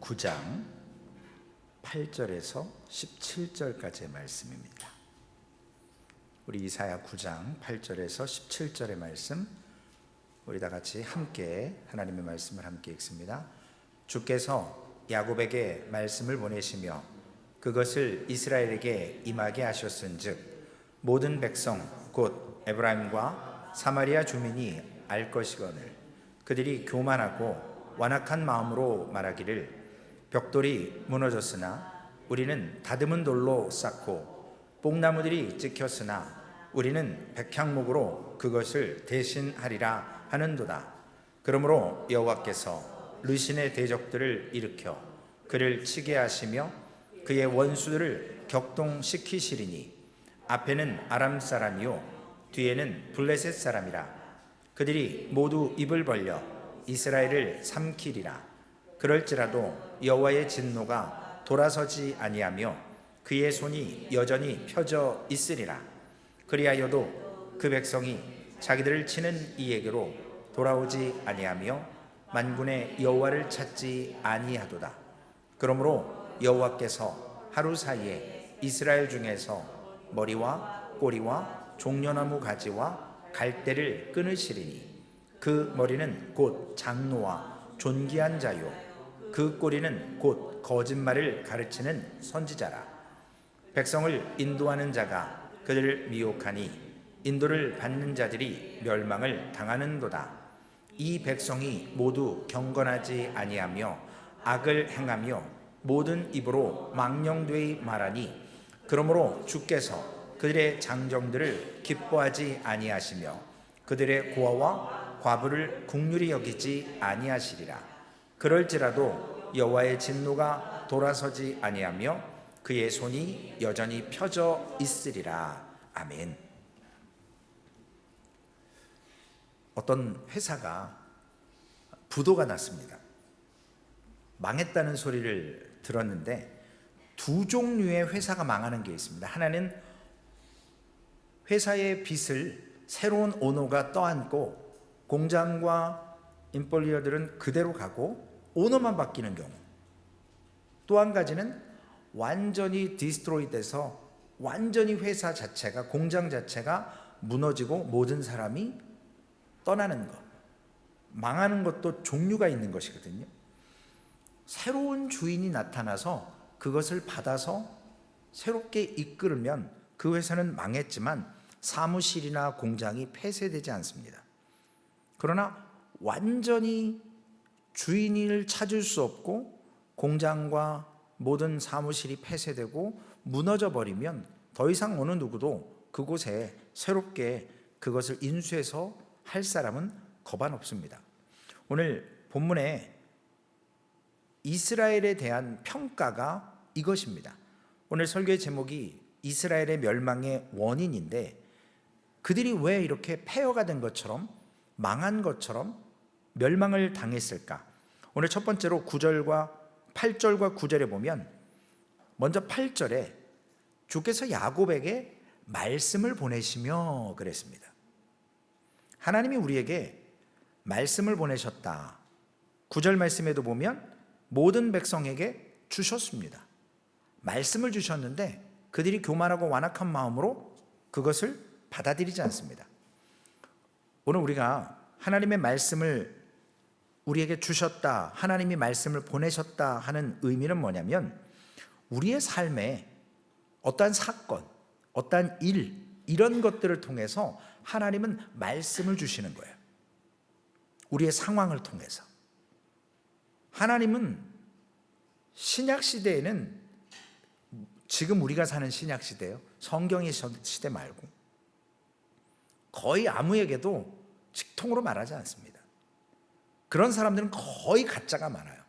9장 8절에서 17절까지의 말씀입니다. 우리 이사야 9장 8절에서 17절의 말씀, 우리 다 같이 함께 하나님의 말씀을 함께 읽습니다. 주께서 야곱에게 말씀을 보내시며 그것을 이스라엘에게 임하게 하셨은즉 모든 백성 곧 에브라임과 사마리아 주민이 알 것이거늘 그들이 교만하고 완악한 마음으로 말하기를 벽돌이 무너졌으나 우리는 다듬은 돌로 쌓고 뽕나무들이 찍혔으나 우리는 백향목으로 그것을 대신하리라 하는도다. 그러므로 여호와께서 르신의 대적들을 일으켜 그를 치게 하시며 그의 원수들을 격동시키시리니 앞에는 아람 사람이요 뒤에는 블레셋 사람이라. 그들이 모두 입을 벌려 이스라엘을 삼키리라. 그럴지라도 여호와의 진노가 돌아서지 아니하며 그의 손이 여전히 펴져 있으리라. 그리하여도 그 백성이 자기들을 치는 이에게로 돌아오지 아니하며 만군의 여호와를 찾지 아니하도다. 그러므로 여호와께서 하루 사이에 이스라엘 중에서 머리와 꼬리와 종려나무 가지와 갈대를 끊으시리니 그 머리는 곧 장로와 존귀한 자요 그 꼬리는 곧 거짓말을 가르치는 선지자라. 백성을 인도하는 자가 그들을 미혹하니 인도를 받는 자들이 멸망을 당하는도다. 이 백성이 모두 경건하지 아니하며 악을 행하며 모든 입으로 망령되이 말하니 그러므로 주께서 그들의 장정들을 기뻐하지 아니하시며 그들의 고아와 과부를 긍휼히 여기지 아니하시리라. 그럴지라도 여호와의 진노가 돌아서지 아니하며 그의 손이 여전히 펴져 있으리라. 아멘. 어떤 회사가 부도가 났습니다. 망했다는 소리를 들었는데 두 종류의 회사가 망하는 게 있습니다. 하나는 회사의 빚을 새로운 오너가 떠안고 공장과 인폴리어들은 그대로 가고 오너만 바뀌는 경우, 또 한 가지는 완전히 디스트로이 돼서 완전히 회사 자체가, 공장 자체가 무너지고 모든 사람이 떠나는 것, 망하는 것도 종류가 있는 것이거든요. 새로운 주인이 나타나서 그것을 받아서 새롭게 이끌면 그 회사는 망했지만 사무실이나 공장이 폐쇄되지 않습니다. 그러나 완전히 주인을 찾을 수 없고 공장과 모든 사무실이 폐쇄되고 무너져 버리면 더 이상 어느 누구도 그곳에 새롭게 그것을 인수해서 할 사람은 거반 없습니다. 오늘 본문에 이스라엘에 대한 평가가 이것입니다. 오늘 설교의 제목이 이스라엘의 멸망의 원인인데 그들이 왜 이렇게 폐허가 된 것처럼 망한 것처럼 멸망을 당했을까? 오늘 첫 번째로 8절과 9절에 보면 먼저 8절에 주께서 야곱에게 말씀을 보내시며 그랬습니다. 하나님이 우리에게 말씀을 보내셨다. 9절 말씀에도 보면 모든 백성에게 주셨습니다. 말씀을 주셨는데 그들이 교만하고 완악한 마음으로 그것을 받아들이지 않습니다. 오늘 우리가 하나님의 말씀을 우리에게 주셨다, 하나님이 말씀을 보내셨다 하는 의미는 뭐냐면 우리의 삶에 어떠한 사건, 어떠한 일, 이런 것들을 통해서 하나님은 말씀을 주시는 거예요. 우리의 상황을 통해서. 하나님은 신약시대에는 지금 우리가 사는 신약시대요, 성경의 시대 말고 거의 아무에게도 직통으로 말하지 않습니다. 그런 사람들은 거의 가짜가 많아요.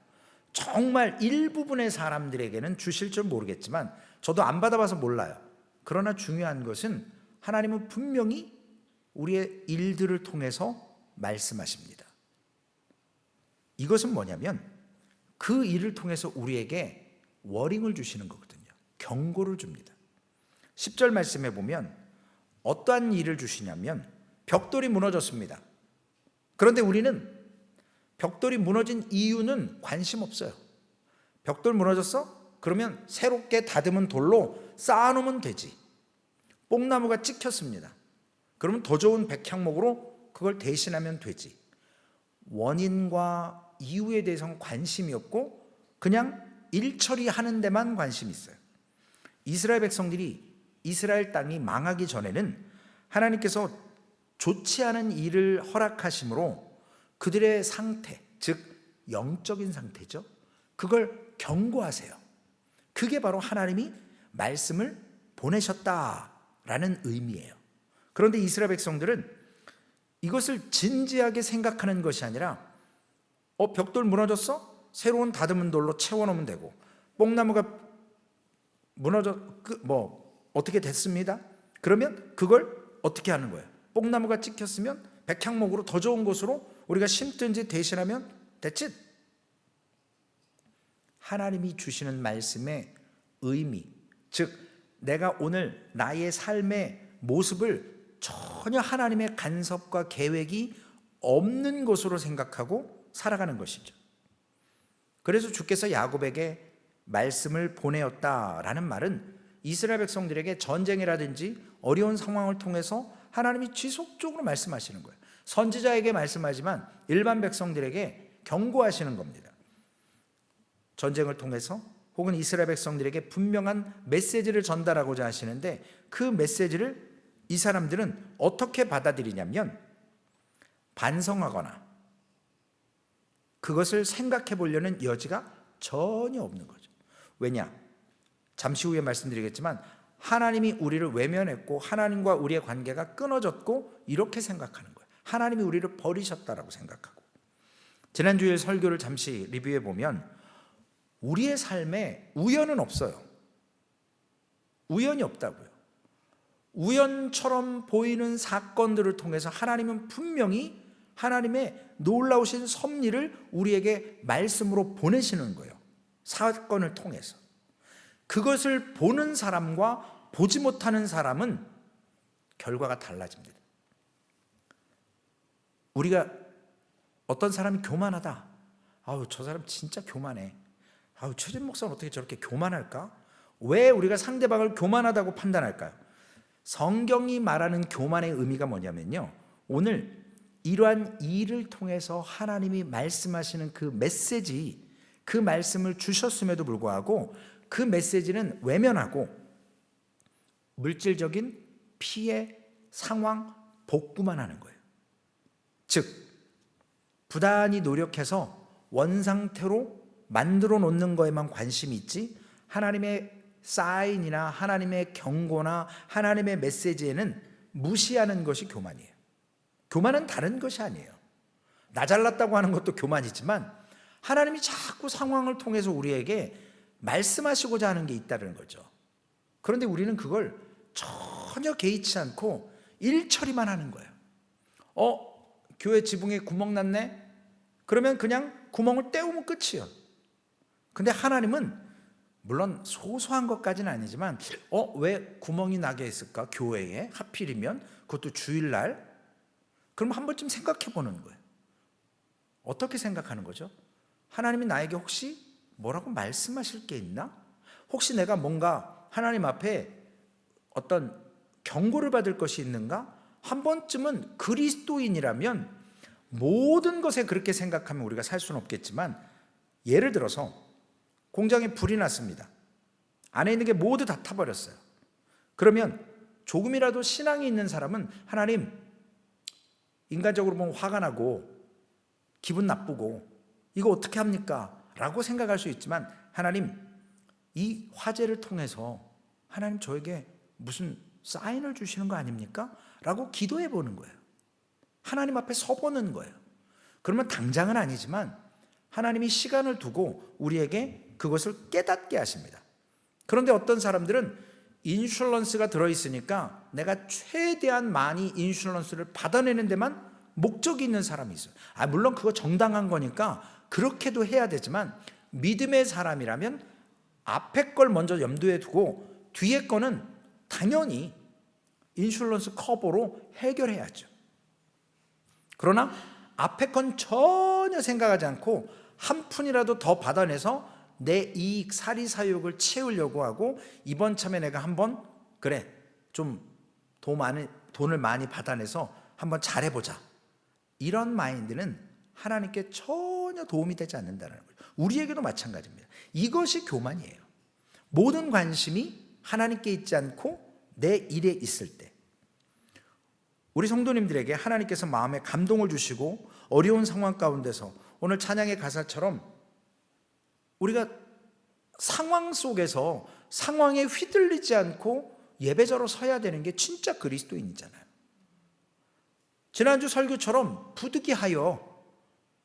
정말 일부분의 사람들에게는 주실 줄 모르겠지만 저도 안 받아봐서 몰라요. 그러나 중요한 것은 하나님은 분명히 우리의 일들을 통해서 말씀하십니다. 이것은 뭐냐면 그 일을 통해서 우리에게 워링을 주시는 거거든요. 경고를 줍니다. 10절 말씀에 보면 어떠한 일을 주시냐면 벽돌이 무너졌습니다. 그런데 우리는 벽돌이 무너진 이유는 관심 없어요. 벽돌 무너졌어? 그러면 새롭게 다듬은 돌로 쌓아놓으면 되지. 뽕나무가 찍혔습니다. 그러면 더 좋은 백향목으로 그걸 대신하면 되지. 원인과 이유에 대해서는 관심이 없고 그냥 일 처리하는 데만 관심이 있어요. 이스라엘 백성들이 이스라엘 땅이 망하기 전에는 하나님께서 좋지 않은 일을 허락하심으로 그들의 상태, 즉 영적인 상태죠. 그걸 경고하세요. 그게 바로 하나님이 말씀을 보내셨다라는 의미예요. 그런데 이스라엘 백성들은 이것을 진지하게 생각하는 것이 아니라 벽돌 무너졌어? 새로운 다듬은 돌로 채워놓으면 되고, 뽕나무가 어떻게 됐습니다? 그러면 그걸 어떻게 하는 거예요? 뽕나무가 찍혔으면 백향목으로 더 좋은 곳으로 우리가 심든지 대신하면 됐지. 하나님이 주시는 말씀의 의미, 즉 내가 오늘 나의 삶의 모습을 전혀 하나님의 간섭과 계획이 없는 것으로 생각하고 살아가는 것이죠. 그래서 주께서 야곱에게 말씀을 보내었다라는 말은 이스라엘 백성들에게 전쟁이라든지 어려운 상황을 통해서 하나님이 지속적으로 말씀하시는 거예요. 선지자에게 말씀하지만 일반 백성들에게 경고하시는 겁니다. 전쟁을 통해서 혹은 이스라엘 백성들에게 분명한 메시지를 전달하고자 하시는데, 그 메시지를 이 사람들은 어떻게 받아들이냐면 반성하거나 그것을 생각해 보려는 여지가 전혀 없는 거죠. 왜냐? 잠시 후에 말씀드리겠지만 하나님이 우리를 외면했고 하나님과 우리의 관계가 끊어졌고 이렇게 생각하는 거예요. 하나님이 우리를 버리셨다라고 생각하고. 지난주에 설교를 잠시 리뷰해 보면 우리의 삶에 우연은 없어요. 우연이 없다고요. 우연처럼 보이는 사건들을 통해서 하나님은 분명히 하나님의 놀라우신 섭리를 우리에게 말씀으로 보내시는 거예요. 사건을 통해서. 그것을 보는 사람과 보지 못하는 사람은 결과가 달라집니다. 우리가 어떤 사람이 교만하다. 저 사람 진짜 교만해. 최진 목사는 어떻게 저렇게 교만할까? 왜 우리가 상대방을 교만하다고 판단할까요? 성경이 말하는 교만의 의미가 뭐냐면요, 오늘 이러한 일을 통해서 하나님이 말씀하시는 그 메시지, 그 말씀을 주셨음에도 불구하고 그 메시지는 외면하고 물질적인 피해, 상황, 복구만 하는 거예요. 즉 부단히 노력해서 원상태로 만들어 놓는 거에만 관심이 있지 하나님의 사인이나 하나님의 경고나 하나님의 메시지에는 무시하는 것이 교만이에요. 교만은 다른 것이 아니에요. 나 잘났다고 하는 것도 교만이지만 하나님이 자꾸 상황을 통해서 우리에게 말씀하시고자 하는 게 있다는 거죠. 그런데 우리는 그걸 전혀 개의치 않고 일처리만 하는 거예요. 교회 지붕에 구멍 났네? 그러면 그냥 구멍을 때우면 끝이에요. 근데 하나님은 물론 소소한 것까지는 아니지만 왜 구멍이 나게 했을까? 교회에 하필이면 그것도 주일날. 그럼 한 번쯤 생각해 보는 거예요. 어떻게 생각하는 거죠? 하나님이 나에게 혹시 뭐라고 말씀하실 게 있나? 혹시 내가 뭔가 하나님 앞에 어떤 경고를 받을 것이 있는가? 한 번쯤은 그리스도인이라면 모든 것에 그렇게 생각하면 우리가 살 수는 없겠지만, 예를 들어서 공장에 불이 났습니다. 안에 있는 게 모두 다 타버렸어요. 그러면 조금이라도 신앙이 있는 사람은 하나님, 인간적으로 보면 화가 나고 기분 나쁘고 이거 어떻게 합니까? 라고 생각할 수 있지만, 하나님, 이 화재를 통해서 하나님 저에게 무슨 사인을 주시는 거 아닙니까? 라고 기도해 보는 거예요. 하나님 앞에 서보는 거예요. 그러면 당장은 아니지만 하나님이 시간을 두고 우리에게 그것을 깨닫게 하십니다. 그런데 어떤 사람들은 인슈런스가 들어있으니까 내가 최대한 많이 인슈런스를 받아내는 데만 목적이 있는 사람이 있어요. 물론 그거 정당한 거니까 그렇게도 해야 되지만, 믿음의 사람이라면 앞에 걸 먼저 염두에 두고 뒤에 거는 당연히 인슈런스 커버로 해결해야죠. 그러나 앞에 건 전혀 생각하지 않고 한 푼이라도 더 받아내서 내 이익 사리사욕을 채우려고 하고 이번 참에 내가 한번 그래 좀 돈을 많이 받아내서 한번 잘해보자, 이런 마인드는 하나님께 전혀 도움이 되지 않는다는 거죠. 우리에게도 마찬가지입니다. 이것이 교만이에요. 모든 관심이 하나님께 있지 않고 내 일에 있을 때, 우리 성도님들에게 하나님께서 마음에 감동을 주시고 어려운 상황 가운데서 오늘 찬양의 가사처럼 우리가 상황 속에서 상황에 휘둘리지 않고 예배자로 서야 되는 게 진짜 그리스도인이잖아요. 지난주 설교처럼 부득이하여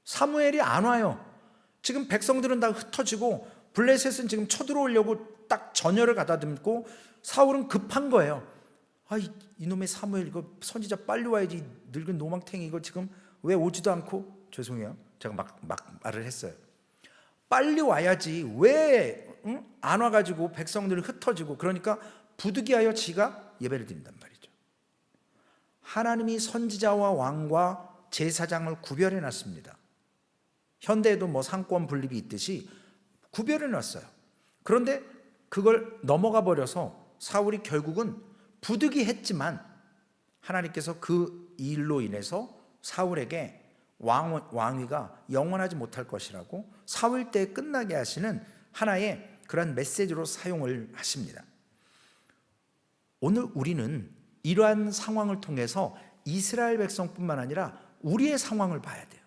사무엘이 안 와요. 지금 백성들은 다 흩어지고 블레셋은 지금 쳐들어오려고 딱 전열을 가다듬고 사울은 급한 거예요. 이놈의 사무엘, 이거 선지자 빨리 와야지, 늙은 노망탱이 이거 지금 왜 오지도 않고, 죄송해요 제가 막 말을 했어요. 빨리 와야지 왜 안 와가지고 백성들이 흩어지고, 그러니까 부득이하여 지가 예배를 드린단 말이죠. 하나님이 선지자와 왕과 제사장을 구별해 놨습니다. 현대에도 뭐 상권 분립이 있듯이 구별해 놨어요. 그런데 그걸 넘어가 버려서 사울이 결국은 부득이했지만 하나님께서 그 일로 인해서 사울에게 왕위가 영원하지 못할 것이라고 사울 때에 끝나게 하시는 하나의 그런 메시지로 사용을 하십니다. 오늘 우리는 이러한 상황을 통해서 이스라엘 백성뿐만 아니라 우리의 상황을 봐야 돼요.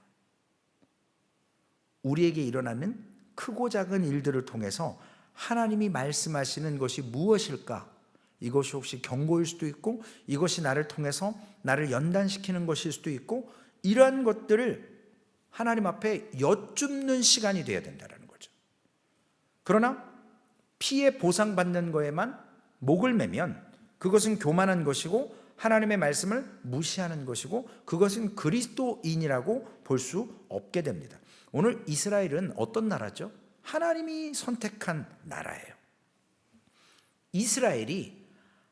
우리에게 일어나는 크고 작은 일들을 통해서 하나님이 말씀하시는 것이 무엇일까? 이것이 혹시 경고일 수도 있고, 이것이 나를 통해서 나를 연단시키는 것일 수도 있고, 이러한 것들을 하나님 앞에 여쭙는 시간이 되어야 된다는 거죠. 그러나 피해 보상받는 거에만 목을 매면 그것은 교만한 것이고 하나님의 말씀을 무시하는 것이고 그것은 그리스도인이라고 볼 수 없게 됩니다. 오늘 이스라엘은 어떤 나라죠? 하나님이 선택한 나라예요. 이스라엘이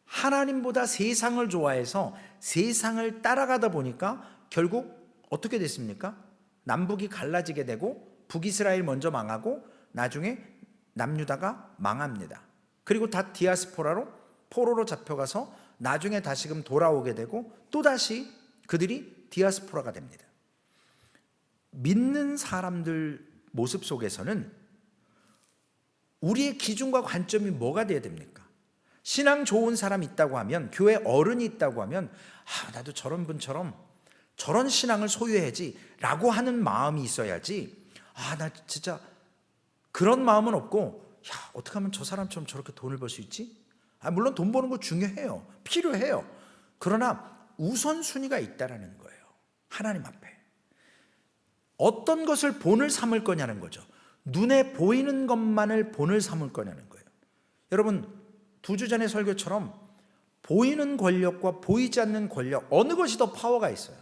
하나님보다 세상을 좋아해서 세상을 따라가다 보니까 결국 어떻게 됐습니까? 남북이 갈라지게 되고 북이스라엘 먼저 망하고 나중에 남유다가 망합니다. 그리고 다 디아스포라로 포로로 잡혀가서 나중에 다시금 돌아오게 되고 또다시 그들이 디아스포라가 됩니다. 믿는 사람들 모습 속에서는 우리의 기준과 관점이 뭐가 돼야 됩니까? 신앙 좋은 사람이 있다고 하면, 교회 어른이 있다고 하면 나도 저런 분처럼 저런 신앙을 소유해야지 라고 하는 마음이 있어야지, 나 진짜 그런 마음은 없고 어떻게 하면 저 사람처럼 저렇게 돈을 벌 수 있지? 물론 돈 버는 거 중요해요. 필요해요. 그러나 우선순위가 있다라는 거예요. 하나님 앞에 어떤 것을 본을 삼을 거냐는 거죠. 눈에 보이는 것만을 본을 삼을 거냐는 거예요. 여러분, 2주 전의 설교처럼 보이는 권력과 보이지 않는 권력, 어느 것이 더 파워가 있어요?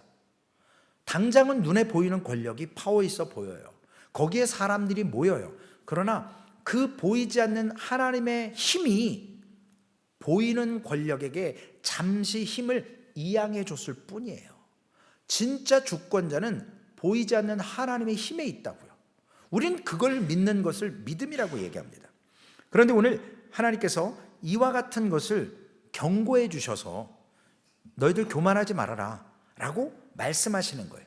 당장은 눈에 보이는 권력이 파워 있어 보여요. 거기에 사람들이 모여요. 그러나 그 보이지 않는 하나님의 힘이 보이는 권력에게 잠시 힘을 이양해 줬을 뿐이에요. 진짜 주권자는 보이지 않는 하나님의 힘에 있다고요. 우린 그걸 믿는 것을 믿음이라고 얘기합니다. 그런데 오늘 하나님께서 이와 같은 것을 경고해 주셔서 너희들 교만하지 말아라 라고 말씀하시는 거예요.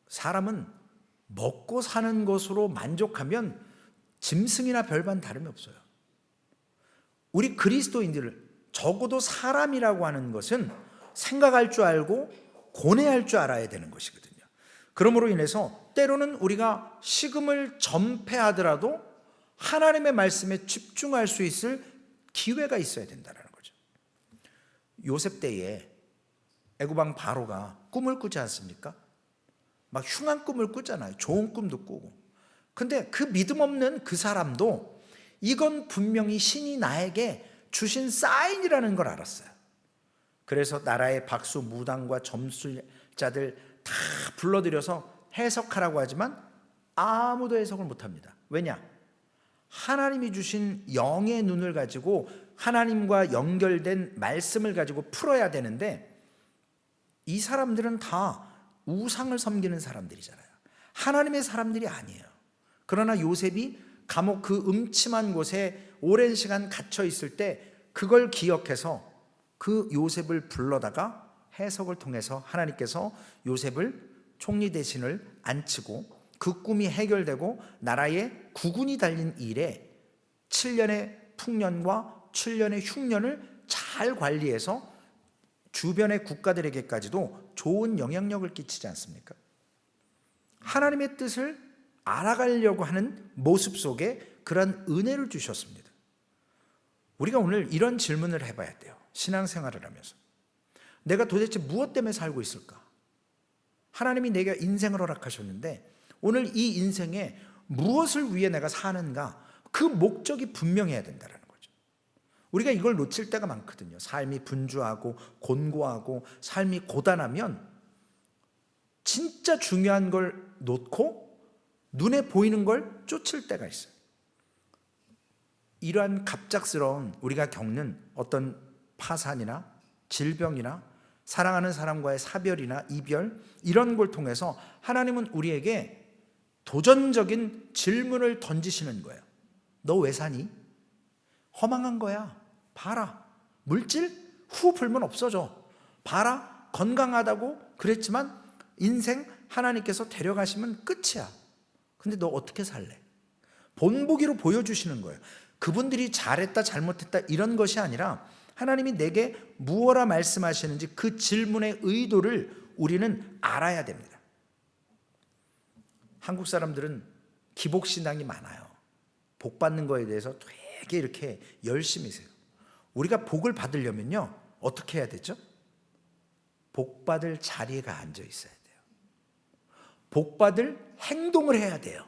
사람은 먹고 사는 것으로 만족하면 짐승이나 별반 다름이 없어요. 우리 그리스도인들을, 적어도 사람이라고 하는 것은 생각할 줄 알고 고뇌할 줄 알아야 되는 것이거든요. 그러므로 인해서 때로는 우리가 식음을 전폐하더라도 하나님의 말씀에 집중할 수 있을 기회가 있어야 된다는 거죠. 요셉 때에 애굽왕 바로가 꿈을 꾸지 않습니까? 막 흉한 꿈을 꾸잖아요. 좋은 꿈도 꾸고. 근데 그 믿음 없는 그 사람도 이건 분명히 신이 나에게 주신 사인이라는 걸 알았어요. 그래서 나라의 박수, 무당과 점술자들 다 불러들여서 해석하라고 하지만 아무도 해석을 못합니다. 왜냐? 하나님이 주신 영의 눈을 가지고 하나님과 연결된 말씀을 가지고 풀어야 되는데 이 사람들은 다 우상을 섬기는 사람들이잖아요. 하나님의 사람들이 아니에요. 그러나 요셉이 감옥 그 음침한 곳에 오랜 시간 갇혀 있을 때 그걸 기억해서 그 요셉을 불러다가 해석을 통해서 하나님께서 요셉을 총리 대신을 앉히고 그 꿈이 해결되고 나라의 국운이 달린 일에 7년의 풍년과 7년의 흉년을 잘 관리해서 주변의 국가들에게까지도 좋은 영향력을 끼치지 않습니까? 하나님의 뜻을 알아가려고 하는 모습 속에 그런 은혜를 주셨습니다. 우리가 오늘 이런 질문을 해봐야 돼요. 신앙생활을 하면서 내가 도대체 무엇 때문에 살고 있을까? 하나님이 내게 인생을 허락하셨는데 오늘 이 인생에 무엇을 위해 내가 사는가? 그 목적이 분명해야 된다는 거죠. 우리가 이걸 놓칠 때가 많거든요. 삶이 분주하고 곤고하고 삶이 고단하면 진짜 중요한 걸 놓고 눈에 보이는 걸 쫓을 때가 있어요. 이러한 갑작스러운 우리가 겪는 어떤 파산이나 질병이나 사랑하는 사람과의 사별이나 이별, 이런 걸 통해서 하나님은 우리에게 도전적인 질문을 던지시는 거예요. 너 왜 사니? 허망한 거야. 봐라. 물질 후 불면 없어져. 봐라. 건강하다고 그랬지만 인생 하나님께서 데려가시면 끝이야. 근데 너 어떻게 살래? 본보기로 보여주시는 거예요. 그분들이 잘했다 잘못했다 이런 것이 아니라 하나님이 내게 무엇라 말씀하시는지 그 질문의 의도를 우리는 알아야 됩니다. 한국 사람들은 기복신앙이 많아요. 복 받는 거에 대해서 되게 이렇게 열심히 세요. 우리가 복을 받으려면요 어떻게 해야 되죠? 복 받을 자리에 앉아 있어야 돼요. 복 받을 행동을 해야 돼요.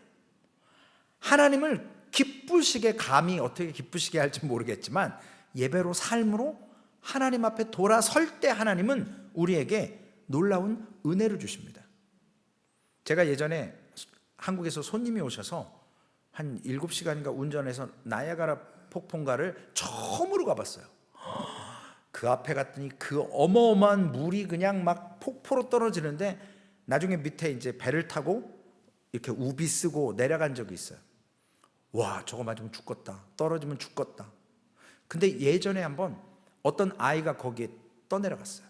하나님을 기쁘시게, 감히 어떻게 기쁘시게 할지 모르겠지만 예배로, 삶으로 하나님 앞에 돌아설 때 하나님은 우리에게 놀라운 은혜를 주십니다. 제가 예전에 한국에서 손님이 오셔서 한 7시간인가 운전해서 나야가라 폭포인가를 처음으로 가봤어요. 그 앞에 갔더니 그 어마어마한 물이 그냥 막 폭포로 떨어지는데 나중에 밑에 이제 배를 타고 이렇게 우비 쓰고 내려간 적이 있어요. 와, 저거 맞으면 죽겠다. 떨어지면 죽겠다. 근데 예전에 한번 어떤 아이가 거기에 떠내려갔어요.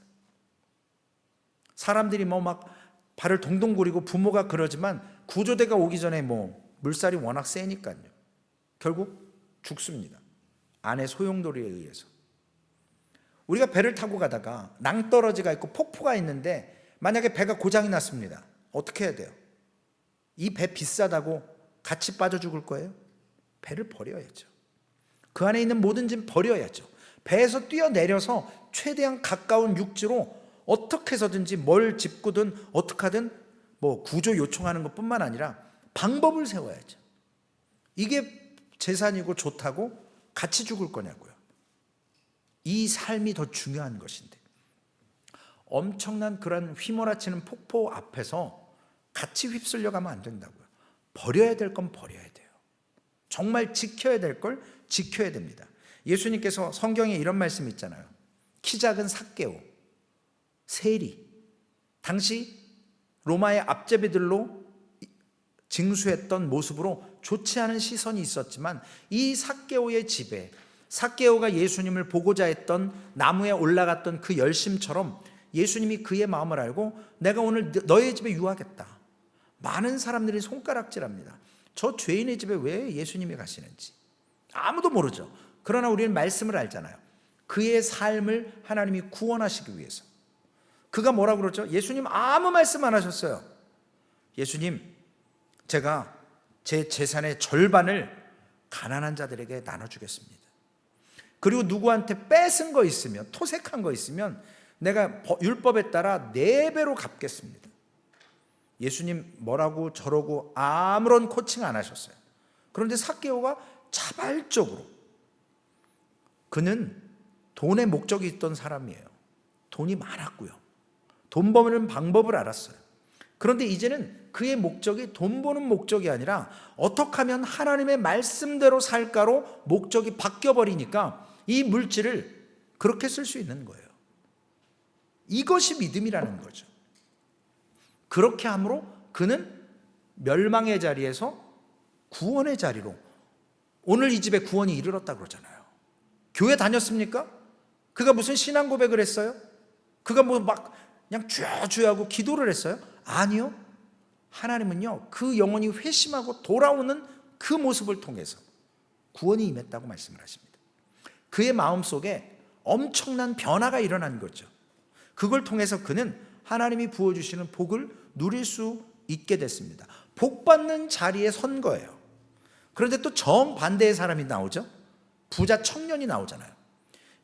사람들이 뭐 막 발을 동동 구리고 부모가 그러지만 구조대가 오기 전에 뭐 물살이 워낙 세니까요. 결국 죽습니다. 안에 소용돌이에 의해서. 우리가 배를 타고 가다가 낭떠러지가 있고 폭포가 있는데 만약에 배가 고장이 났습니다. 어떻게 해야 돼요? 이 배 비싸다고 같이 빠져 죽을 거예요? 배를 버려야죠. 그 안에 있는 모든 짐 버려야죠. 배에서 뛰어내려서 최대한 가까운 육지로 어떻게 해서든지 뭘 짚고든 어떻게 하든 뭐 구조 요청하는 것뿐만 아니라 방법을 세워야죠. 이게 재산이고 좋다고 같이 죽을 거냐고요. 이 삶이 더 중요한 것인데 엄청난 그런 휘몰아치는 폭포 앞에서 같이 휩쓸려 가면 안 된다고요. 버려야 될 건 버려야 돼요. 정말 지켜야 될 걸 지켜야 됩니다. 예수님께서 성경에 이런 말씀 있잖아요. 키 작은 삭개오, 세리, 당시 로마의 앞제비들로 징수했던 모습으로 좋지 않은 시선이 있었지만 이 삭개오의 집에, 삭개오가 예수님을 보고자 했던 나무에 올라갔던 그 열심처럼 예수님이 그의 마음을 알고 내가 오늘 너의 집에 유하겠다. 많은 사람들이 손가락질합니다. 저 죄인의 집에 왜 예수님이 가시는지 아무도 모르죠. 그러나 우리는 말씀을 알잖아요. 그의 삶을 하나님이 구원하시기 위해서. 그가 뭐라고 그러죠? 예수님 아무 말씀 안 하셨어요. 예수님, 제가 제 재산의 절반을 가난한 자들에게 나눠주겠습니다. 그리고 누구한테 뺏은 거 있으면, 토색한 거 있으면 내가 율법에 따라 4배로 갚겠습니다. 예수님 뭐라고 저러고 아무런 코칭 안 하셨어요. 그런데 삭개오가 자발적으로, 그는 돈의 목적이 있던 사람이에요. 돈이 많았고요. 돈 버는 방법을 알았어요. 그런데 이제는 그의 목적이 돈 버는 목적이 아니라 어떻게 하면 하나님의 말씀대로 살까로 목적이 바뀌어버리니까 이 물질을 그렇게 쓸 수 있는 거예요. 이것이 믿음이라는 거죠. 그렇게 함으로 그는 멸망의 자리에서 구원의 자리로 오늘 이 집에 구원이 이르렀다 그러잖아요. 교회 다녔습니까? 그가 무슨 신앙 고백을 했어요? 그가 뭐 막 그냥 주야주야하고 기도를 했어요? 아니요. 하나님은요, 그 영혼이 회심하고 돌아오는 그 모습을 통해서 구원이 임했다고 말씀을 하십니다. 그의 마음속에 엄청난 변화가 일어난 거죠. 그걸 통해서 그는 하나님이 부어주시는 복을 누릴 수 있게 됐습니다. 복 받는 자리에 선 거예요. 그런데 또 정반대의 사람이 나오죠. 부자 청년이 나오잖아요.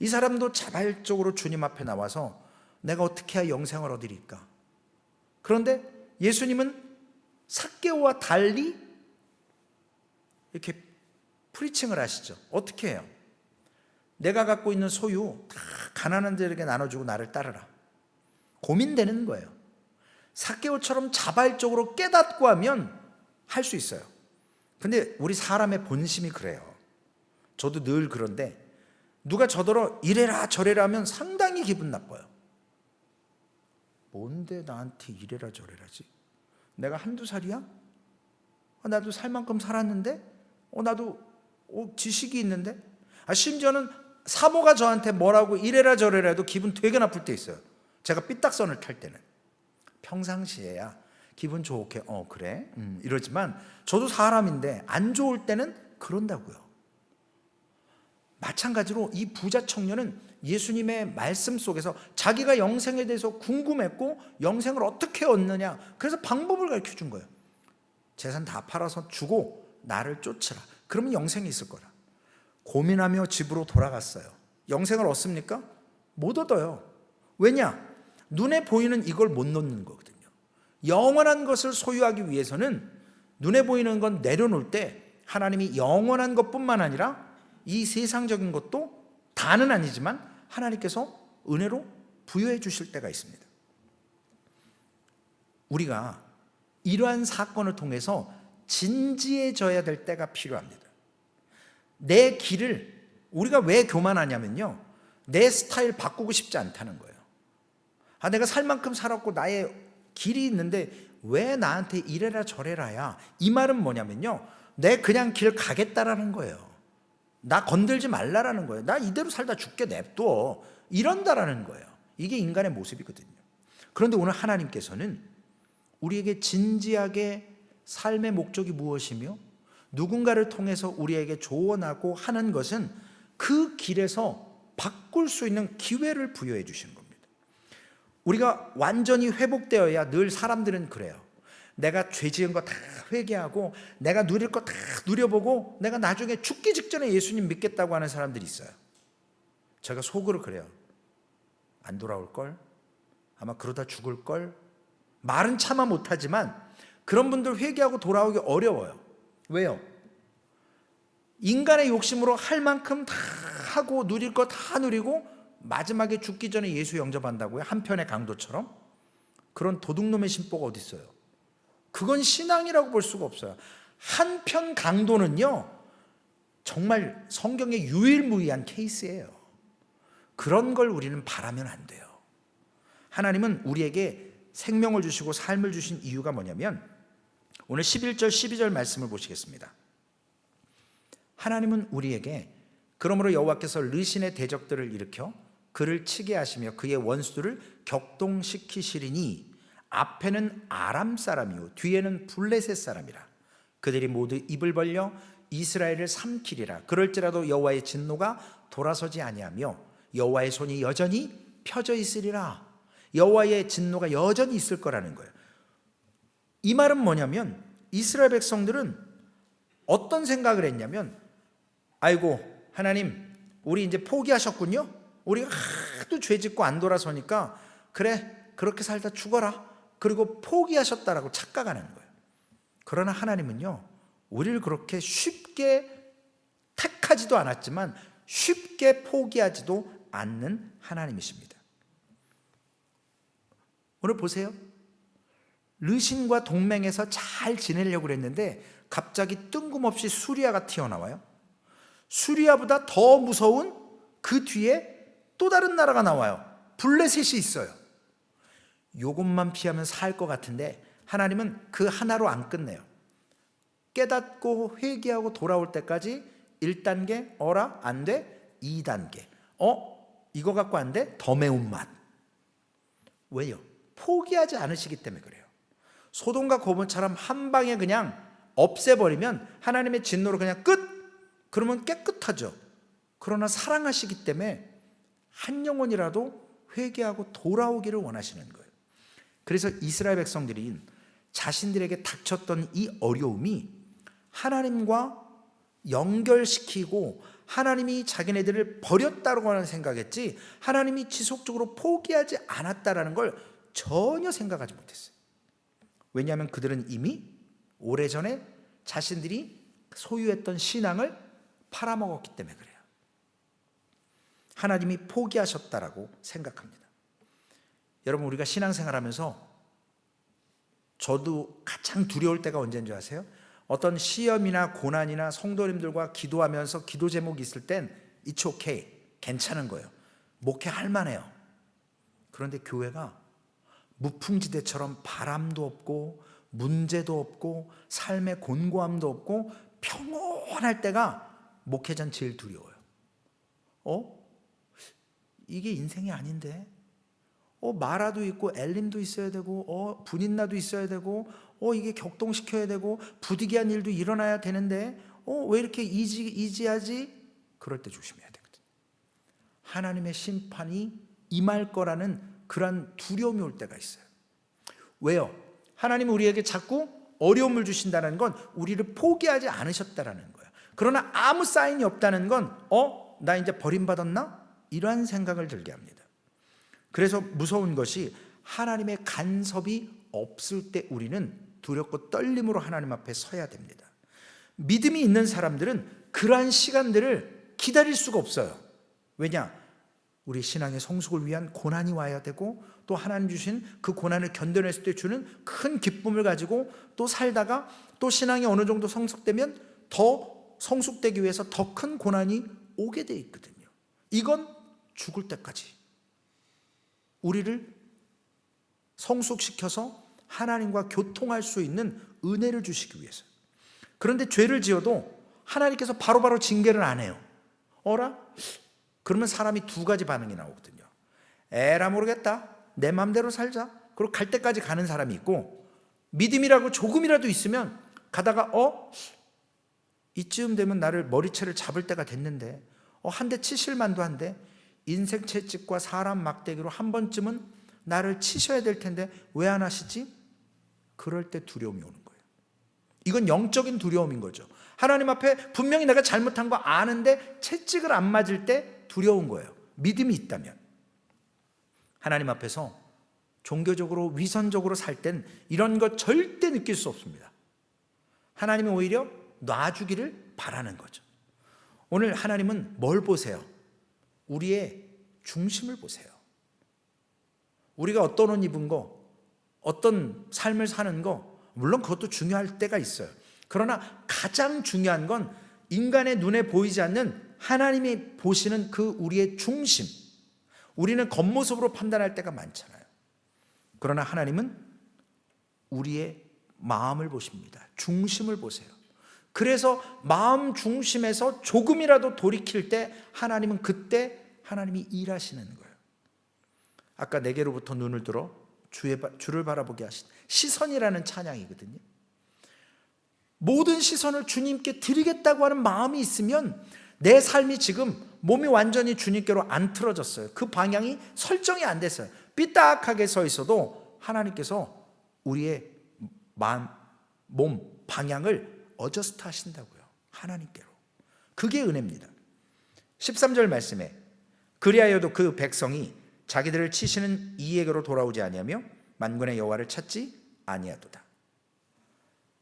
이 사람도 자발적으로 주님 앞에 나와서 내가 어떻게 해야 영생을 얻으리까? 그런데 예수님은 삭개오와 달리 이렇게 프리칭을 하시죠. 어떻게 해요? 내가 갖고 있는 소유 다 가난한 자들에게 나눠주고 나를 따르라. 고민되는 거예요. 삭개오처럼 자발적으로 깨닫고 하면 할 수 있어요. 근데 우리 사람의 본심이 그래요. 저도 늘 그런데 누가 저더러 이래라 저래라 하면 상당히 기분 나빠요. 뭔데 나한테 이래라 저래라지? 내가 한두 살이야? 나도 살 만큼 살았는데? 나도 지식이 있는데? 심지어는 사모가 저한테 뭐라고 이래라 저래라 해도 기분 되게 나쁠 때 있어요. 제가 삐딱선을 탈 때는. 평상시에야 기분 좋게 그래 이러지만 저도 사람인데 안 좋을 때는 그런다고요. 마찬가지로 이 부자 청년은 예수님의 말씀 속에서 자기가 영생에 대해서 궁금했고 영생을 어떻게 얻느냐, 그래서 방법을 가르쳐 준 거예요. 재산 다 팔아서 주고 나를 쫓으라. 그러면 영생이 있을 거라. 고민하며 집으로 돌아갔어요. 영생을 얻습니까? 못 얻어요. 왜냐? 눈에 보이는 이걸 못 놓는 거거든요. 영원한 것을 소유하기 위해서는 눈에 보이는 건 내려놓을 때 하나님이 영원한 것뿐만 아니라 이 세상적인 것도 다는 아니지만 하나님께서 은혜로 부여해 주실 때가 있습니다. 우리가 이러한 사건을 통해서 진지해져야 될 때가 필요합니다. 내 길을 우리가 왜 교만하냐면요, 내 스타일 바꾸고 싶지 않다는 거예요. 내가 살 만큼 살았고 나의 길이 있는데 왜 나한테 이래라 저래라야. 이 말은 뭐냐면요, 내 그냥 길 가겠다라는 거예요. 나 건들지 말라라는 거예요. 나 이대로 살다 죽게 냅둬, 이런다라는 거예요. 이게 인간의 모습이거든요. 그런데 오늘 하나님께서는 우리에게 진지하게 삶의 목적이 무엇이며 누군가를 통해서 우리에게 조언하고 하는 것은 그 길에서 바꿀 수 있는 기회를 부여해 주시는 겁니다. 우리가 완전히 회복되어야, 늘 사람들은 그래요. 내가 죄 지은 거 다 회개하고 내가 누릴 거 다 누려보고 내가 나중에 죽기 직전에 예수님 믿겠다고 하는 사람들이 있어요. 제가 속으로 그래요. 안 돌아올걸? 아마 그러다 죽을걸? 말은 차마 못하지만 그런 분들 회개하고 돌아오기 어려워요. 왜요? 인간의 욕심으로 할 만큼 다 하고 누릴 거 다 누리고 마지막에 죽기 전에 예수 영접한다고요? 한편의 강도처럼? 그런 도둑놈의 심보가 어디 있어요? 그건 신앙이라고 볼 수가 없어요. 한편 강도는요, 정말 성경의 유일무이한 케이스예요. 그런 걸 우리는 바라면 안 돼요. 하나님은 우리에게 생명을 주시고 삶을 주신 이유가 뭐냐면, 오늘 11절 12절 말씀을 보시겠습니다. 하나님은 우리에게 그러므로 여호와께서 르신의 대적들을 일으켜 그를 치게 하시며 그의 원수들을 격동시키시리니 앞에는 아람 사람이요 뒤에는 블레셋 사람이라. 그들이 모두 입을 벌려 이스라엘을 삼키리라. 그럴지라도 여호와의 진노가 돌아서지 아니하며 여호와의 손이 여전히 펴져 있으리라. 여호와의 진노가 여전히 있을 거라는 거예요. 이 말은 뭐냐면 이스라엘 백성들은 어떤 생각을 했냐면, 아이고 하나님 우리 이제 포기하셨군요. 우리가 하도 죄짓고 안 돌아서니까 그래 그렇게 살다 죽어라. 그리고 포기하셨다라고 착각하는 거예요. 그러나 하나님은요, 우리를 그렇게 쉽게 택하지도 않았지만 쉽게 포기하지도 않는 하나님이십니다. 오늘 보세요. 르신과 동맹해서 잘 지내려고 했는데 갑자기 뜬금없이 수리아가 튀어나와요. 수리아보다 더 무서운 그 뒤에 또 다른 나라가 나와요. 블레셋이 있어요. 이것만 피하면 살 것 같은데 하나님은 그 하나로 안 끝내요. 깨닫고 회개하고 돌아올 때까지 1단계 어라 안 돼, 2단계 이거 갖고 안 돼, 더 매운맛. 왜요? 포기하지 않으시기 때문에 그래요. 소돔과 고모처럼 한 방에 그냥 없애버리면 하나님의 진노로 그냥 끝, 그러면 깨끗하죠. 그러나 사랑하시기 때문에 한 영혼이라도 회개하고 돌아오기를 원하시는 거예요. 그래서 이스라엘 백성들이 자신들에게 닥쳤던 이 어려움이 하나님과 연결시키고 하나님이 자기네들을 버렸다고 생각했지 하나님이 지속적으로 포기하지 않았다라는 걸 전혀 생각하지 못했어요. 왜냐하면 그들은 이미 오래전에 자신들이 소유했던 신앙을 팔아먹었기 때문에 그래요. 하나님이 포기하셨다라고 생각합니다. 여러분, 우리가 신앙생활하면서 저도 가장 두려울 때가 언제인 줄 아세요? 어떤 시험이나 고난이나 성도님들과 기도하면서 기도 제목이 있을 땐 It's okay, 괜찮은 거예요. 목회할 만해요. 그런데 교회가 무풍지대처럼 바람도 없고 문제도 없고 삶의 곤고함도 없고 평온할 때가 목회자는 제일 두려워요. 이게 인생이 아닌데? 마라도 있고 엘림도 있어야 되고 분인나도 있어야 되고 이게 격동시켜야 되고 부득이한 일도 일어나야 되는데 왜 이렇게 이지하지? 그럴 때 조심해야 되거든요. 하나님의 심판이 임할 거라는 그런 두려움이 올 때가 있어요. 왜요? 하나님은 우리에게 자꾸 어려움을 주신다는 건 우리를 포기하지 않으셨다라는 거예요. 그러나 아무 사인이 없다는 건 나 이제 버림받았나? 이러한 생각을 들게 합니다. 그래서 무서운 것이 하나님의 간섭이 없을 때 우리는 두렵고 떨림으로 하나님 앞에 서야 됩니다. 믿음이 있는 사람들은 그러한 시간들을 기다릴 수가 없어요. 왜냐? 우리 신앙의 성숙을 위한 고난이 와야 되고 또 하나님 주신 그 고난을 견뎌냈을 때 주는 큰 기쁨을 가지고 또 살다가 또 신앙이 어느 정도 성숙되면 더 성숙되기 위해서 더 큰 고난이 오게 돼 있거든요. 이건 죽을 때까지 우리를 성숙시켜서 하나님과 교통할 수 있는 은혜를 주시기 위해서. 그런데 죄를 지어도 하나님께서 바로바로 징계를 안 해요. 그러면 사람이 두 가지 반응이 나오거든요. 에라 모르겠다, 내 맘대로 살자, 그리고 갈 때까지 가는 사람이 있고, 믿음이라고 조금이라도 있으면 가다가 이쯤 되면 나를 머리채를 잡을 때가 됐는데 한 대 치실 만도 한데 인생 채찍과 사람 막대기로 한 번쯤은 나를 치셔야 될 텐데 왜 안 하시지? 그럴 때 두려움이 오는 거예요. 이건 영적인 두려움인 거죠. 하나님 앞에 분명히 내가 잘못한 거 아는데 채찍을 안 맞을 때 두려운 거예요. 믿음이 있다면. 하나님 앞에서 종교적으로 위선적으로 살 땐 이런 거 절대 느낄 수 없습니다. 하나님은 오히려 놔주기를 바라는 거죠. 오늘 하나님은 뭘 보세요? 우리의 중심을 보세요. 우리가 어떤 옷 입은 거, 어떤 삶을 사는 거, 물론 그것도 중요할 때가 있어요. 그러나 가장 중요한 건 인간의 눈에 보이지 않는 하나님이 보시는 그 우리의 중심. 우리는 겉모습으로 판단할 때가 많잖아요. 그러나 하나님은 우리의 마음을 보십니다. 중심을 보세요. 그래서 마음 중심에서 조금이라도 돌이킬 때 하나님은 그때 하나님이 일하시는 거예요. 아까 내게로부터 눈을 들어 주를 바라보게 하신 시선이라는 찬양이거든요. 모든 시선을 주님께 드리겠다고 하는 마음이 있으면 내 삶이 지금 몸이 완전히 주님께로 안 틀어졌어요. 그 방향이 설정이 안 됐어요. 삐딱하게 서 있어도 하나님께서 우리의 마음, 몸, 방향을 어저스트 하신다고요. 하나님께로. 그게 은혜입니다. 13절 말씀에 그리하여도 그 백성이 자기들을 치시는 이에게로 돌아오지 아니하며 만군의 여호와를 찾지 아니하도다.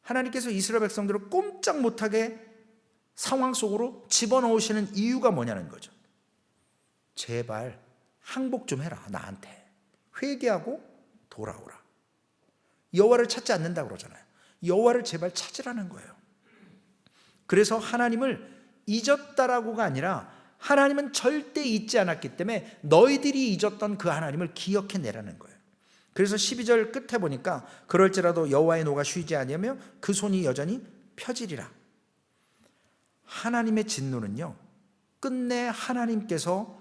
하나님께서 이스라엘 백성들을 꼼짝 못하게 상황 속으로 집어넣으시는 이유가 뭐냐는 거죠. 제발 항복 좀 해라. 나한테 회개하고 돌아오라. 여호와를 찾지 않는다고 그러잖아요. 여호와를 제발 찾으라는 거예요. 그래서 하나님을 잊었다라고가 아니라 하나님은 절대 잊지 않았기 때문에 너희들이 잊었던 그 하나님을 기억해내라는 거예요. 그래서 12절 끝에 보니까 그럴지라도 여호와의 노가 쉬지 아니하며 그 손이 여전히 펴지리라. 하나님의 진노는요, 끝내 하나님께서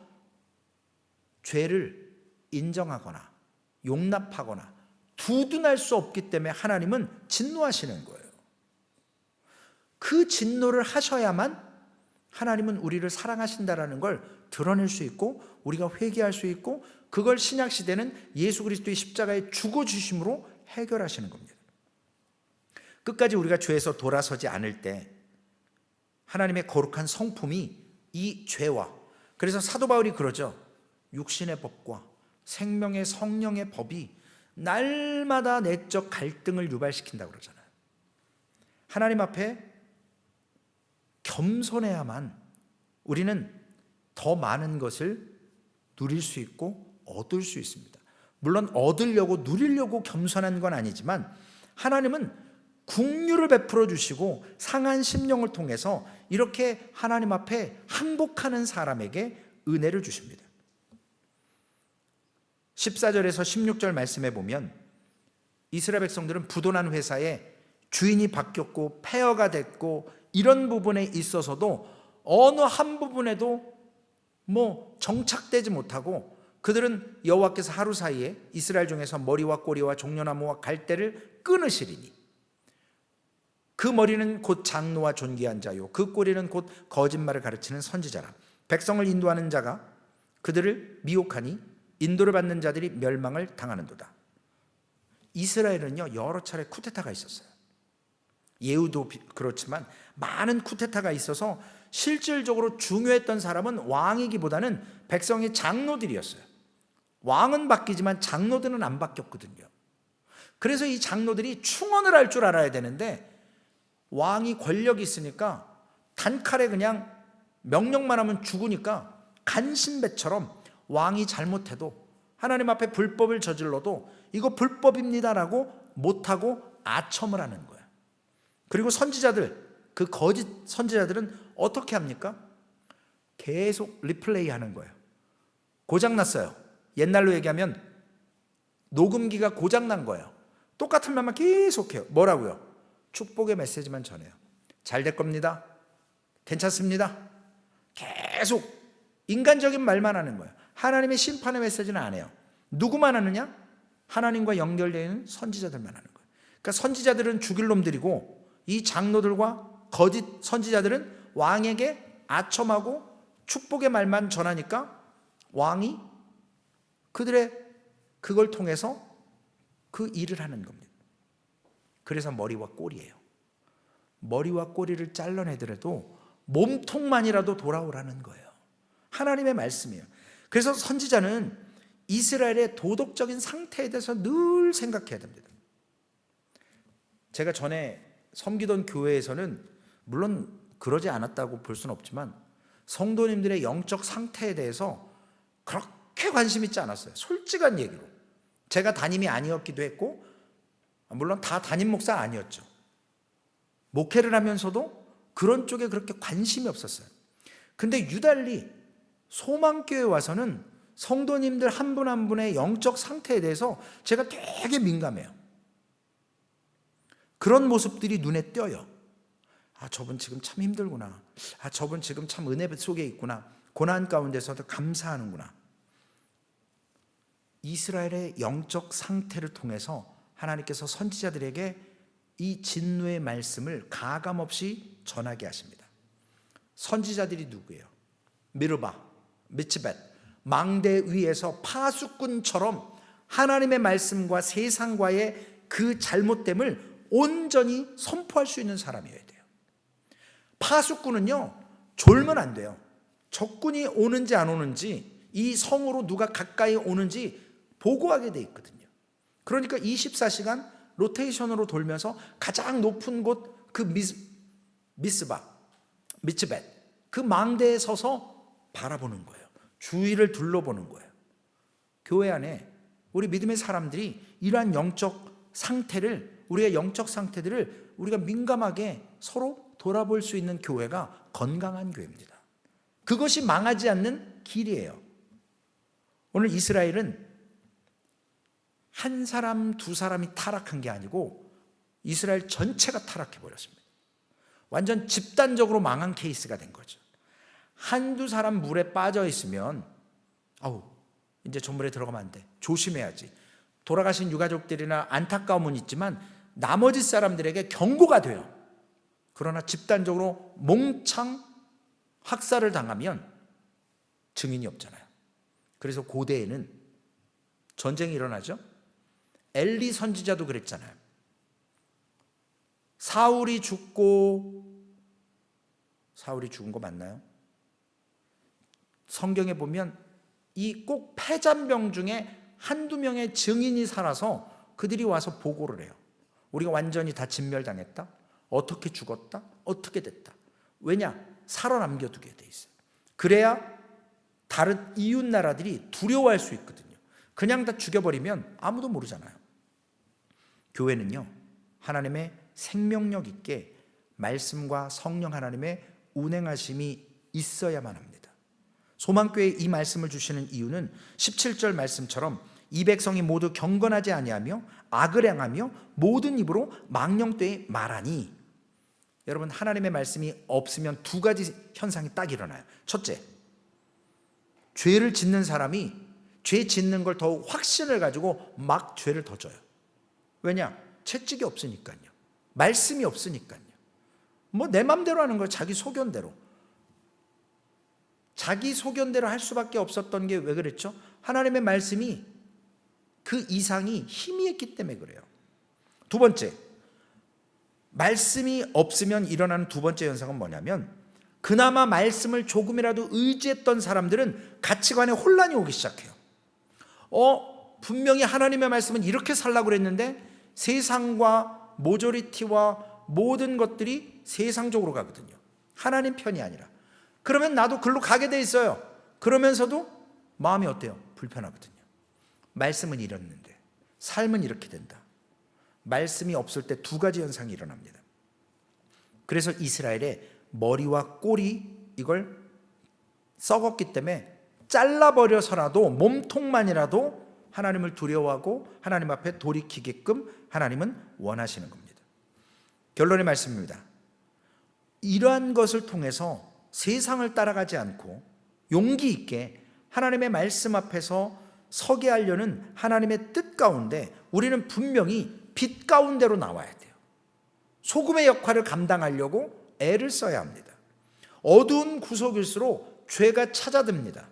죄를 인정하거나 용납하거나 두둔할 수 없기 때문에 하나님은 진노하시는 거예요. 그 진노를 하셔야만 하나님은 우리를 사랑하신다라는 걸 드러낼 수 있고 우리가 회개할 수 있고 그걸 신약시대는 예수 그리스도의 십자가의 죽어주심으로 해결하시는 겁니다. 끝까지 우리가 죄에서 돌아서지 않을 때 하나님의 거룩한 성품이 이 죄와, 그래서 사도 바울이 그러죠. 육신의 법과 생명의 성령의 법이 날마다 내적 갈등을 유발시킨다고 그러잖아요. 하나님 앞에 겸손해야만 우리는 더 많은 것을 누릴 수 있고 얻을 수 있습니다. 물론 얻으려고 누리려고 겸손한 건 아니지만 하나님은 긍휼을 베풀어 주시고 상한 심령을 통해서 이렇게 하나님 앞에 항복하는 사람에게 은혜를 주십니다. 14절에서 16절 말씀에 보면 이스라엘 백성들은 부도난 회사에 주인이 바뀌었고 폐허가 됐고 이런 부분에 있어서도 어느 한 부분에도 정착되지 못하고 그들은 여호와께서 하루 사이에 이스라엘 중에서 머리와 꼬리와 종려나무와 갈대를 끊으시리니 그 머리는 곧 장로와 존귀한 자요 그 꼬리는 곧 거짓말을 가르치는 선지자라. 백성을 인도하는 자가 그들을 미혹하니 인도를 받는 자들이 멸망을 당하는도다. 이스라엘은요 여러 차례 쿠데타가 있었어요. 예후도 그렇지만 많은 쿠데타가 있어서 실질적으로 중요했던 사람은 왕이기보다는 백성의 장로들이었어요. 왕은 바뀌지만 장로들은 안 바뀌었거든요. 그래서 이 장로들이 충언을 할 줄 알아야 되는데 왕이 권력이 있으니까 단칼에 그냥 명령만 하면 죽으니까 간신배처럼 왕이 잘못해도 하나님 앞에 불법을 저질러도 이거 불법입니다라고 못하고 아첨을 하는 거예요. 그리고 선지자들, 그 거짓 선지자들은 어떻게 합니까? 계속 리플레이 하는 거예요. 고장났어요. 옛날로 얘기하면 녹음기가 고장난 거예요. 똑같은 말만 계속해요. 뭐라고요? 축복의 메시지만 전해요. 잘 될 겁니다. 괜찮습니다. 계속 인간적인 말만 하는 거예요. 하나님의 심판의 메시지는 안 해요. 누구만 하느냐? 하나님과 연결되어 있는 선지자들만 하는 거예요. 그러니까 선지자들은 죽일 놈들이고 이 장로들과 거짓 선지자들은 왕에게 아첨하고 축복의 말만 전하니까 왕이 그들의 그걸 통해서 그 일을 하는 겁니다. 그래서 머리와 꼬리예요. 머리와 꼬리를 잘라내더라도 몸통만이라도 돌아오라는 거예요. 하나님의 말씀이에요. 그래서 선지자는 이스라엘의 도덕적인 상태에 대해서 늘 생각해야 됩니다. 제가 전에 섬기던 교회에서는 물론 그러지 않았다고 볼 수는 없지만 성도님들의 영적 상태에 대해서 그렇게 관심 있지 않았어요. 솔직한 얘기로. 제가 담임이 아니었기도 했고 물론 다 담임 목사 아니었죠. 목회를 하면서도 그런 쪽에 그렇게 관심이 없었어요. 근데 유달리 소망교회에 와서는 성도님들 한 분 한 분의 영적 상태에 대해서 제가 되게 민감해요. 그런 모습들이 눈에 띄어요. 아, 저분 지금 참 힘들구나. 아, 저분 지금 참 은혜 속에 있구나. 고난 가운데서도 감사하는구나. 이스라엘의 영적 상태를 통해서 하나님께서 선지자들에게 이 진노의 말씀을 가감없이 전하게 하십니다. 선지자들이 누구예요? 미르바, 미츠벳, 망대 위에서 파수꾼처럼 하나님의 말씀과 세상과의 그 잘못됨을 온전히 선포할 수 있는 사람이어야 돼요. 파수꾼은요 졸면 안 돼요. 적군이 오는지 안 오는지 이 성으로 누가 가까이 오는지 보고하게 돼 있거든요. 그러니까 24시간 로테이션으로 돌면서 가장 높은 곳 그 미스바, 미츠벳 그 망대에 서서 바라보는 거예요. 주위를 둘러보는 거예요. 교회 안에 우리 믿음의 사람들이 이러한 영적 상태를, 우리의 영적 상태들을 우리가 민감하게 서로 돌아볼 수 있는 교회가 건강한 교회입니다. 그것이 망하지 않는 길이에요. 오늘 이스라엘은 한 사람, 두 사람이 타락한 게 아니고 이스라엘 전체가 타락해 버렸습니다. 완전 집단적으로 망한 케이스가 된 거죠. 한두 사람 물에 빠져 있으면 이제 저물에 들어가면 안 돼, 조심해야지, 돌아가신 유가족들이나 안타까움은 있지만 나머지 사람들에게 경고가 돼요. 그러나 집단적으로 몽창 학살을 당하면 증인이 없잖아요. 그래서 고대에는 전쟁이 일어나죠. 엘리 선지자도 그랬잖아요. 사울이 죽은 거 맞나요? 성경에 보면 이 꼭 패잔병 중에 한두 명의 증인이 살아서 그들이 와서 보고를 해요. 우리가 완전히 다 진멸당했다, 어떻게 죽었다, 어떻게 됐다. 왜냐? 살아남겨두게 돼 있어요. 그래야 다른 이웃 나라들이 두려워할 수 있거든요. 그냥 다 죽여버리면 아무도 모르잖아요. 교회는요, 하나님의 생명력 있게 말씀과 성령 하나님의 운행하심이 있어야만 합니다. 소망교회에 이 말씀을 주시는 이유는 17절 말씀처럼 이 백성이 모두 경건하지 아니하며 악을 행하며 모든 입으로 망령되이 말하니. 여러분, 하나님의 말씀이 없으면 두 가지 현상이 딱 일어나요. 첫째, 죄를 짓는 사람이 죄 짓는 걸 더 확신을 가지고 막 죄를 더 져요. 왜냐? 채찍이 없으니까요. 말씀이 없으니까요. 내 맘대로 하는 거예요. 자기 소견대로 할 수밖에 없었던 게 왜 그랬죠? 하나님의 말씀이 그 이상이 힘이 있기 때문에 그래요. 두 번째, 말씀이 없으면 일어나는 두 번째 현상은 뭐냐면, 그나마 말씀을 조금이라도 의지했던 사람들은 가치관에 혼란이 오기 시작해요. 분명히 하나님의 말씀은 이렇게 살라고 그랬는데 세상과 모조리티와 모든 것들이 세상적으로 가거든요. 하나님 편이 아니라. 그러면 나도 글로 가게 돼 있어요. 그러면서도 마음이 어때요? 불편하거든요. 말씀은 이랬는데 삶은 이렇게 된다. 말씀이 없을 때 두 가지 현상이 일어납니다. 그래서 이스라엘의 머리와 꼬리, 이걸 썩었기 때문에 잘라버려서라도 몸통만이라도 하나님을 두려워하고 하나님 앞에 돌이키게끔 하나님은 원하시는 겁니다. 결론의 말씀입니다. 이러한 것을 통해서 세상을 따라가지 않고 용기 있게 하나님의 말씀 앞에서 서게 하려는 하나님의 뜻 가운데 우리는 분명히 빛 가운데로 나와야 돼요. 소금의 역할을 감당하려고 애를 써야 합니다. 어두운 구석일수록 죄가 찾아듭니다.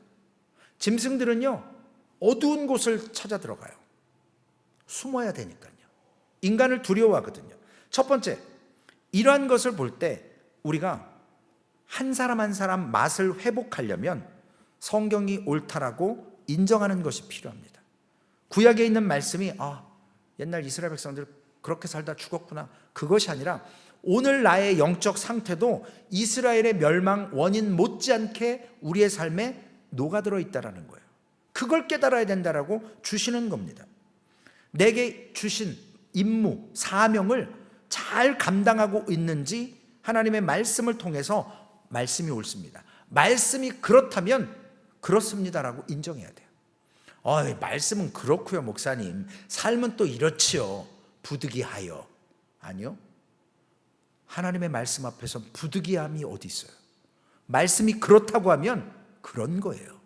짐승들은요, 어두운 곳을 찾아 들어가요. 숨어야 되니까요. 인간을 두려워하거든요. 첫 번째, 이러한 것을 볼 때 우리가 한 사람 한 사람 맛을 회복하려면 성경이 옳다라고 인정하는 것이 필요합니다. 구약에 있는 말씀이 옛날 이스라엘 백성들 그렇게 살다 죽었구나, 그것이 아니라 오늘 나의 영적 상태도 이스라엘의 멸망 원인 못지않게 우리의 삶에 녹아들어 있다라는 거예요. 그걸 깨달아야 된다라고 주시는 겁니다. 내게 주신 임무, 사명을 잘 감당하고 있는지 하나님의 말씀을 통해서 말씀이 옳습니다, 말씀이 그렇다면 그렇습니다라고 인정해야 돼요. 말씀은 그렇고요 목사님, 삶은 또 이렇지요, 부득이하여. 아니요, 하나님의 말씀 앞에서 부득이함이 어디 있어요? 말씀이 그렇다고 하면 그런 거예요.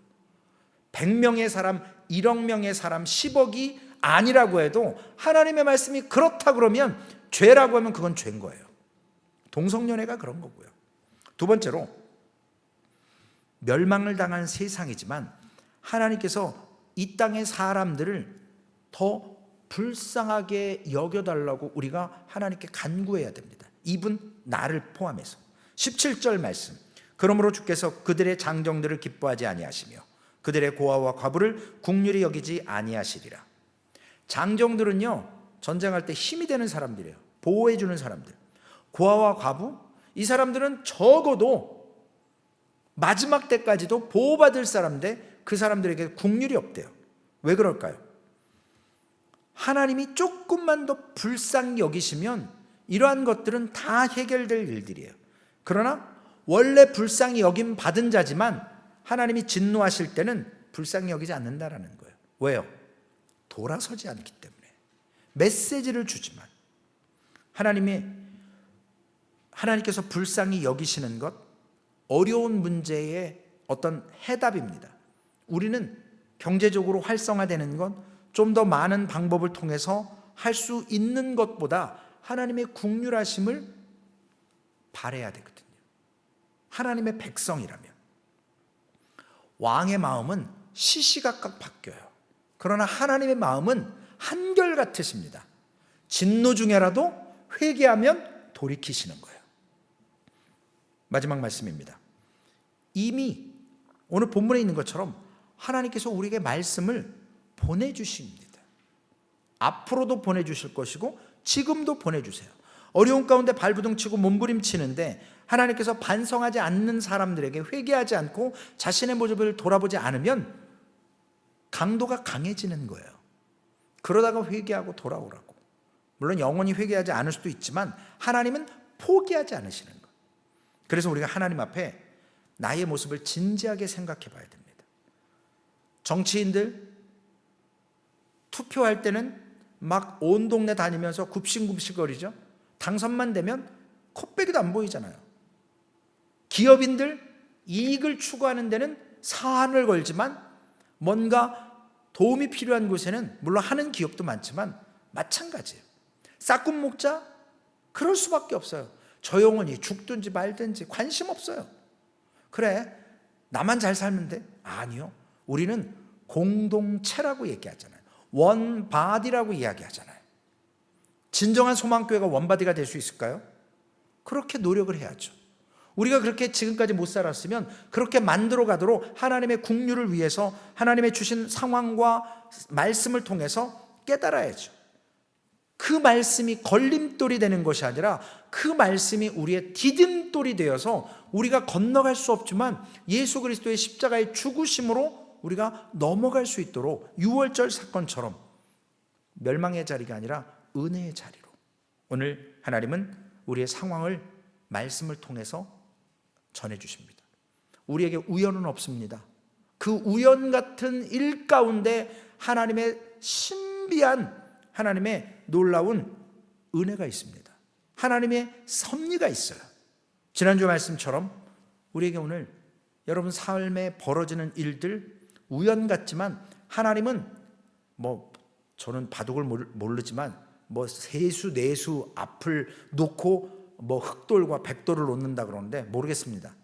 100명의 사람, 1억 명의 사람, 10억이 아니라고 해도 하나님의 말씀이 그렇다 그러면, 죄라고 하면 그건 죄인 거예요. 동성연애가 그런 거고요. 두 번째로, 멸망을 당한 세상이지만 하나님께서 이 땅의 사람들을 더 불쌍하게 여겨달라고 우리가 하나님께 간구해야 됩니다. 이분 나를 포함해서. 17절 말씀, 그러므로 주께서 그들의 장정들을 기뻐하지 아니하시며 그들의 고아와 과부를 긍휼히 여기지 아니하시리라. 장정들은요, 전쟁할 때 힘이 되는 사람들이에요. 보호해 주는 사람들. 고아와 과부, 이 사람들은 적어도 마지막 때까지도 보호받을 사람인데 그 사람들에게 긍휼이 없대요. 왜 그럴까요? 하나님이 조금만 더 불쌍히 여기시면 이러한 것들은 다 해결될 일들이에요. 그러나 원래 불쌍히 여김 받은 자지만 하나님이 진노하실 때는 불쌍히 여기지 않는다라는 거예요. 왜요? 돌아서지 않기 때문에. 메시지를 주지만, 하나님의 하나님께서 불쌍히 여기시는 것, 어려운 문제의 어떤 해답입니다. 우리는 경제적으로 활성화되는 것, 좀 더 많은 방법을 통해서 할 수 있는 것보다 하나님의 긍휼하심을 바라야 되거든요. 하나님의 백성이라면. 왕의 마음은 시시각각 바뀌어요. 그러나 하나님의 마음은 한결같으십니다. 진노 중에라도 회개하면 돌이키시는 거예요. 마지막 말씀입니다. 이미 오늘 본문에 있는 것처럼 하나님께서 우리에게 말씀을 보내주십니다. 앞으로도 보내주실 것이고 지금도 보내주세요. 어려운 가운데 발부둥치고 몸부림치는데 하나님께서 반성하지 않는 사람들에게, 회개하지 않고 자신의 모습을 돌아보지 않으면 강도가 강해지는 거예요. 그러다가 회개하고 돌아오라고. 물론 영원히 회개하지 않을 수도 있지만 하나님은 포기하지 않으시는 거예요. 그래서 우리가 하나님 앞에 나의 모습을 진지하게 생각해 봐야 됩니다. 정치인들 투표할 때는 막 온 동네 다니면서 굽신굽신거리죠. 당선만 되면 코빼기도 안 보이잖아요. 기업인들 이익을 추구하는 데는 사활을 걸지만 뭔가 도움이 필요한 곳에는 물론 하는 기업도 많지만 마찬가지예요. 싹군 목자 그럴 수밖에 없어요. 저 영혼이 죽든지 말든지 관심 없어요. 그래 나만 잘 살면 돼? 아니요. 우리는 공동체라고 얘기하잖아요. 원바디라고 이야기하잖아요. 진정한 소망교회가 원바디가 될 수 있을까요? 그렇게 노력을 해야죠. 우리가 그렇게 지금까지 못 살았으면 그렇게 만들어 가도록 하나님의 국류를 위해서 하나님의 주신 상황과 말씀을 통해서 깨달아야죠. 그 말씀이 걸림돌이 되는 것이 아니라 그 말씀이 우리의 디딤돌이 되어서 우리가 건너갈 수 없지만 예수 그리스도의 십자가의 죽으심으로 우리가 넘어갈 수 있도록 유월절 사건처럼 멸망의 자리가 아니라 은혜의 자리로 오늘 하나님은 우리의 상황을 말씀을 통해서 전해주십니다. 우리에게 우연은 없습니다. 그 우연 같은 일 가운데 하나님의 신비한 하나님의 놀라운 은혜가 있습니다. 하나님의 섭리가 있어요. 지난주 말씀처럼 우리에게 오늘 여러분 삶에 벌어지는 일들 우연 같지만 하나님은 저는 바둑을 모르지만 세수 내수 앞을 놓고 흑돌과 백돌을 놓는다 그러는데 모르겠습니다.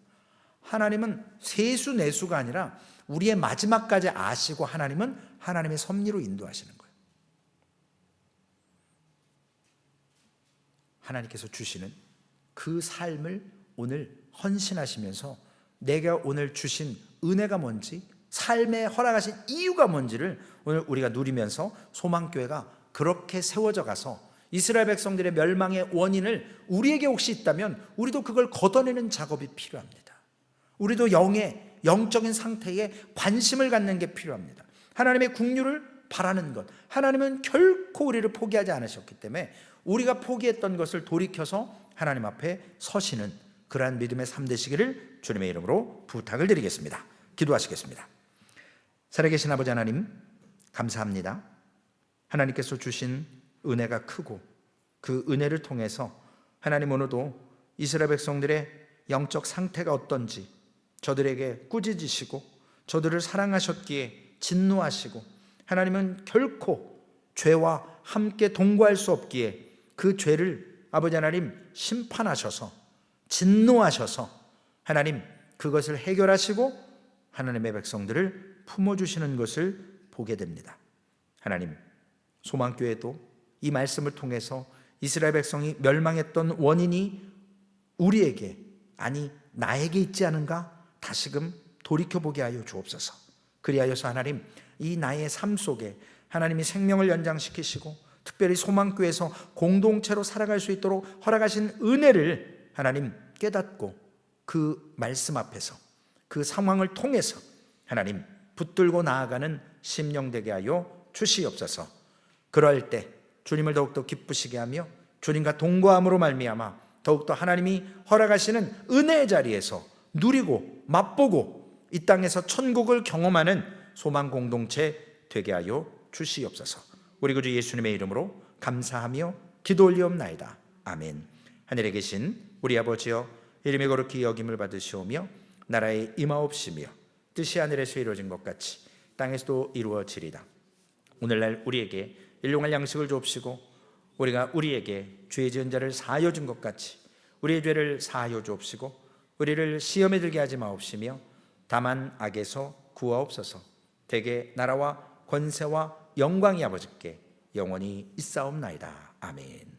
하나님은 세수 내수가 아니라 우리의 마지막까지 아시고 하나님은 하나님의 섭리로 인도하시는 거예요. 하나님께서 주시는 그 삶을 오늘 헌신하시면서 내가 오늘 주신 은혜가 뭔지, 삶에 허락하신 이유가 뭔지를 오늘 우리가 누리면서 소망교회가 그렇게 세워져 가서 이스라엘 백성들의 멸망의 원인을 우리에게 혹시 있다면 우리도 그걸 걷어내는 작업이 필요합니다. 우리도 영적인 상태에 관심을 갖는 게 필요합니다. 하나님의 국류를 바라는 것, 하나님은 결코 우리를 포기하지 않으셨기 때문에 우리가 포기했던 것을 돌이켜서 하나님 앞에 서시는 그러한 믿음의 삶 되시기를 주님의 이름으로 부탁을 드리겠습니다. 기도하시겠습니다. 살아계신 아버지 하나님 감사합니다. 하나님께서 주신 은혜가 크고 그 은혜를 통해서 하나님 오늘도 이스라엘 백성들의 영적 상태가 어떤지 저들에게 꾸짖으시고 저들을 사랑하셨기에 진노하시고 하나님은 결코 죄와 함께 동거할 수 없기에 그 죄를 아버지 하나님 심판하셔서 진노하셔서 하나님 그것을 해결하시고 하나님의 백성들을 품어주시는 것을 보게 됩니다. 하나님 소망교회도 이 말씀을 통해서 이스라엘 백성이 멸망했던 원인이 우리에게 아니 나에게 있지 않은가 다시금 돌이켜보게 하여 주옵소서. 그리하여서 하나님 이 나의 삶 속에 하나님이 생명을 연장시키시고 특별히 소망교회에서 공동체로 살아갈 수 있도록 허락하신 은혜를 하나님 깨닫고 그 말씀 앞에서 그 상황을 통해서 하나님 붙들고 나아가는 심령 되게 하여 주시옵소서. 그럴 때 주님을 더욱더 기쁘시게 하며 주님과 동거함으로 말미암아 더욱더 하나님이 허락하시는 은혜의 자리에서 누리고 맛보고 이 땅에서 천국을 경험하는 소망 공동체 되게 하여 주시옵소서. 우리 구주 예수님의 이름으로 감사하며 기도 올리옵나이다. 아멘. 하늘에 계신 우리 아버지여 이름이 거룩히 여김을 받으시오며 나라의 임하옵시며 뜻이 하늘에서 이루어진 것 같이 땅에서도 이루어지리다. 오늘날 우리에게 일용할 양식을 주옵시고 우리가 우리에게 죄 지은 자를 사하여 준 것 같이 우리의 죄를 사하여 주옵시고 우리를 시험에 들게 하지 마옵시며 다만 악에서 구하옵소서. 대개 나라와 권세와 영광이 아버지께 영원히 있사옵나이다. 아멘.